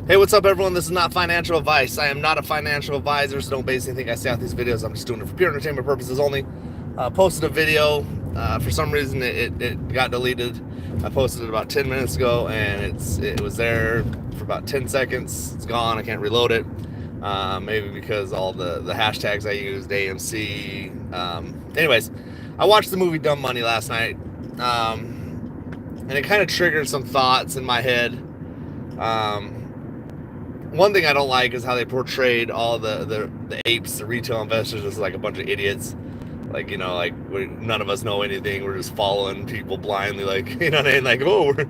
Hey, what's up, everyone? This is not financial advice. I am not a financial advisor, so don't base anything I say on these videos. I'm just doing it for pure entertainment purposes only. Posted a video. For some reason, it got deleted. I posted it about 10 minutes ago, and it was there for about 10 seconds. It's gone. I can't reload it. Maybe because all the hashtags I used, AMC. Anyways, I watched the movie Dumb Money last night, and it kind of triggered some thoughts in my head. One thing I don't like is how they portrayed all the apes, the retail investors, as like a bunch of idiots. Like, none of us know anything. We're just following people blindly. Like, you know what I mean? Like, oh, we're.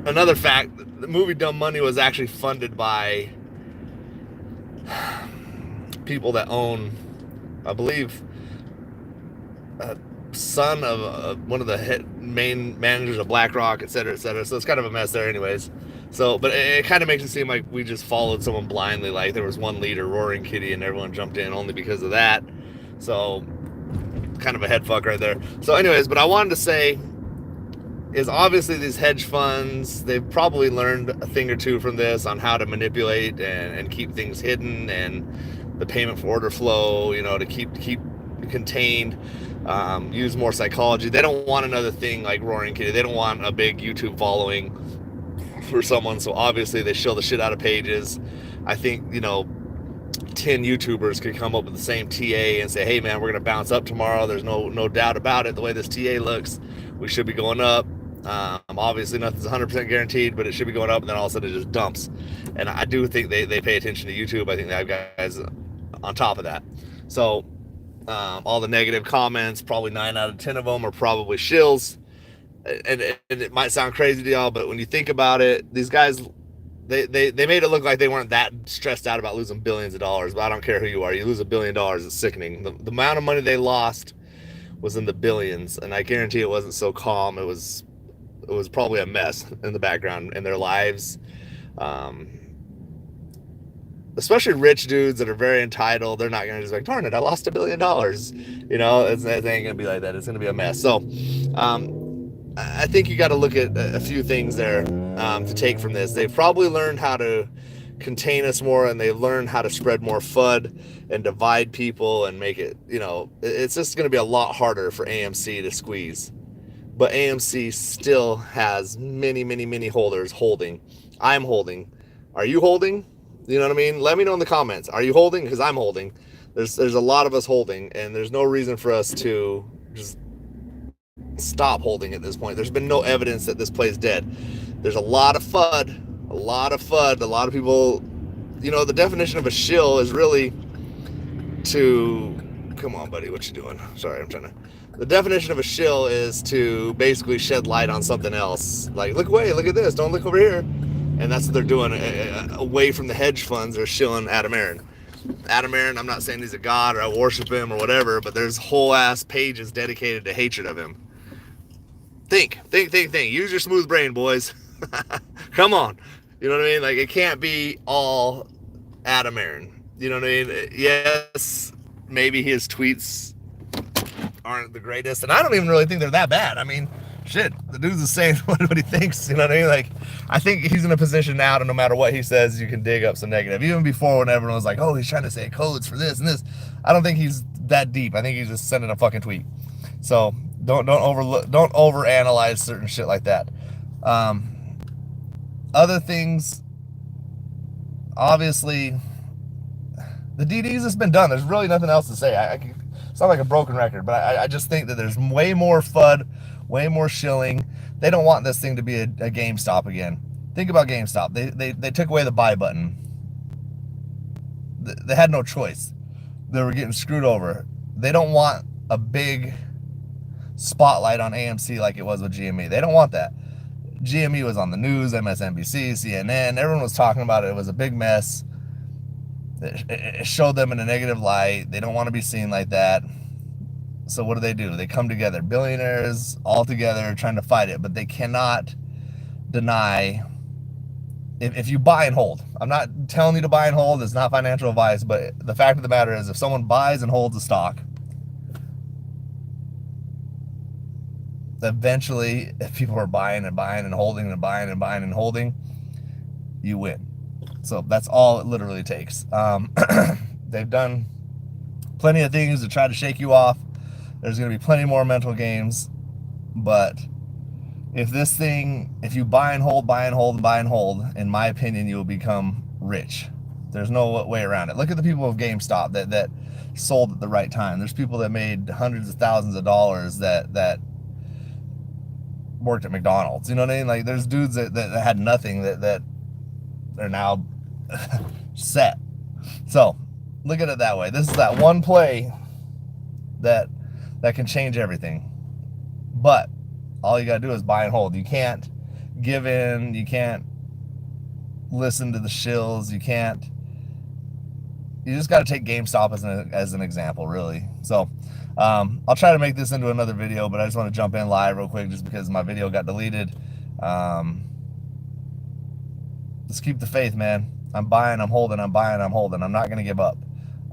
Another fact: the movie Dumb Money was actually funded by people that own, I believe, a son of one of the main managers of BlackRock, et cetera, et cetera. So it's kind of a mess there, anyways. So, but it kind of makes it seem like we just followed someone blindly. Like there was one leader, Roaring Kitty, and everyone jumped in only because of that. So, kind of a head fuck right there. So, anyways, but I wanted to say is obviously these hedge funds, they've probably learned a thing or two from this on how to manipulate and keep things hidden, and the payment for order flow, to keep contained. Use more psychology. They don't want another thing like Roaring Kitty. They don't want a big YouTube following for someone, so obviously they show the shit out of pages. I think 10 YouTubers could come up with the same TA and say, hey man, we're gonna bounce up tomorrow. There's no doubt about it. The way this TA looks, we should be going up. Obviously nothing's 100% guaranteed, but it should be going up, and then all of a sudden it just dumps. And I do think they pay attention to YouTube. I think they have guys on top of that. So all the negative comments, probably 9 out of 10 of them are probably shills. And it might sound crazy to y'all, but when you think about it, these guys, they made it look like they weren't that stressed out about losing billions of dollars. But I don't care who you are, you lose $1 billion, it's sickening. The amount of money they lost was in the billions, and I guarantee it wasn't so calm. It was probably a mess in the background in their lives. Especially rich dudes that are very entitled, they're not gonna just like, darn it, I lost $1 billion. It ain't gonna be like that. It's gonna be a mess. So I think you got to look at a few things there to take from this. They've probably learned how to contain us more, and they've learned how to spread more FUD and divide people and make it, it's just going to be a lot harder for AMC to squeeze. But AMC still has many, many, many holders holding. I'm holding. Are you holding? You know what I mean? Let me know in the comments. Are you holding? Because I'm holding. There's a lot of us holding, and there's no reason for us to just stop holding at this point. There's been no evidence that this play's dead. There's a lot of FUD, a lot of people. The definition of a shill is really to, come on buddy, what you doing? Sorry, the definition of a shill is to basically shed light on something else. Like, look away, look at this, don't look over here. And that's what they're doing. Away from the hedge funds, they're shilling Adam Aaron. Adam Aaron, I'm not saying he's a god or I worship him or whatever, but there's whole ass pages dedicated to hatred of him. Think. Use your smooth brain, boys. Come on. You know what I mean? Like, it can't be all Adam Aaron. You know what I mean? Yes, maybe his tweets aren't the greatest, and I don't even really think they're that bad. I mean, shit, the dude's just saying what he thinks. You know what I mean? Like, I think he's in a position now to, no matter what he says, you can dig up some negative. Even before, when everyone was like, oh, he's trying to say codes for this and this, I don't think he's that deep. I think he's just sending a fucking tweet. So don't overanalyze certain shit like that. Other things, obviously, the DDs has been done. There's really nothing else to say. I sound like a broken record, but I just think that there's way more FUD, way more shilling. They don't want this thing to be a GameStop again. Think about GameStop. They took away the buy button. They had no choice. They were getting screwed over. They don't want a big spotlight on AMC like it was with GME. They don't want that. GME was on the news, MSNBC, CNN. Everyone was talking about it. It was a big mess. It showed them in a negative light. They don't want to be seen like that. So what do? They come together, billionaires all together trying to fight it, but they cannot deny if you buy and hold. I'm not telling you to buy and hold. It's not financial advice, but the fact of the matter is, if someone buys and holds a stock, eventually, if people are buying and buying and holding and buying and buying and holding, you win. So that's all it literally takes. They've done plenty of things to try to shake you off. There's going to be plenty more mental games, but if you buy and hold, buy and hold, buy and hold, in my opinion, you will become rich. There's no way around it. Look at the people of GameStop that sold at the right time. There's people that made hundreds of thousands of dollars that worked at McDonald's. You know what I mean? Like, there's dudes that had nothing that are now set. So look at it that way. This is that one play that can change everything. But all you gotta do is buy and hold. You can't give in. You can't listen to the shills. You just got to take GameStop as an example, really. So I'll try to make this into another video, but I just want to jump in live real quick just because my video got deleted. Just keep the faith, man. I'm buying, I'm holding, I'm buying, I'm holding. I'm not going to give up.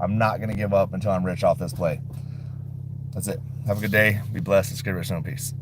I'm not going to give up until I'm rich off this play. That's it. Have a good day. Be blessed. Let's get rich in peace.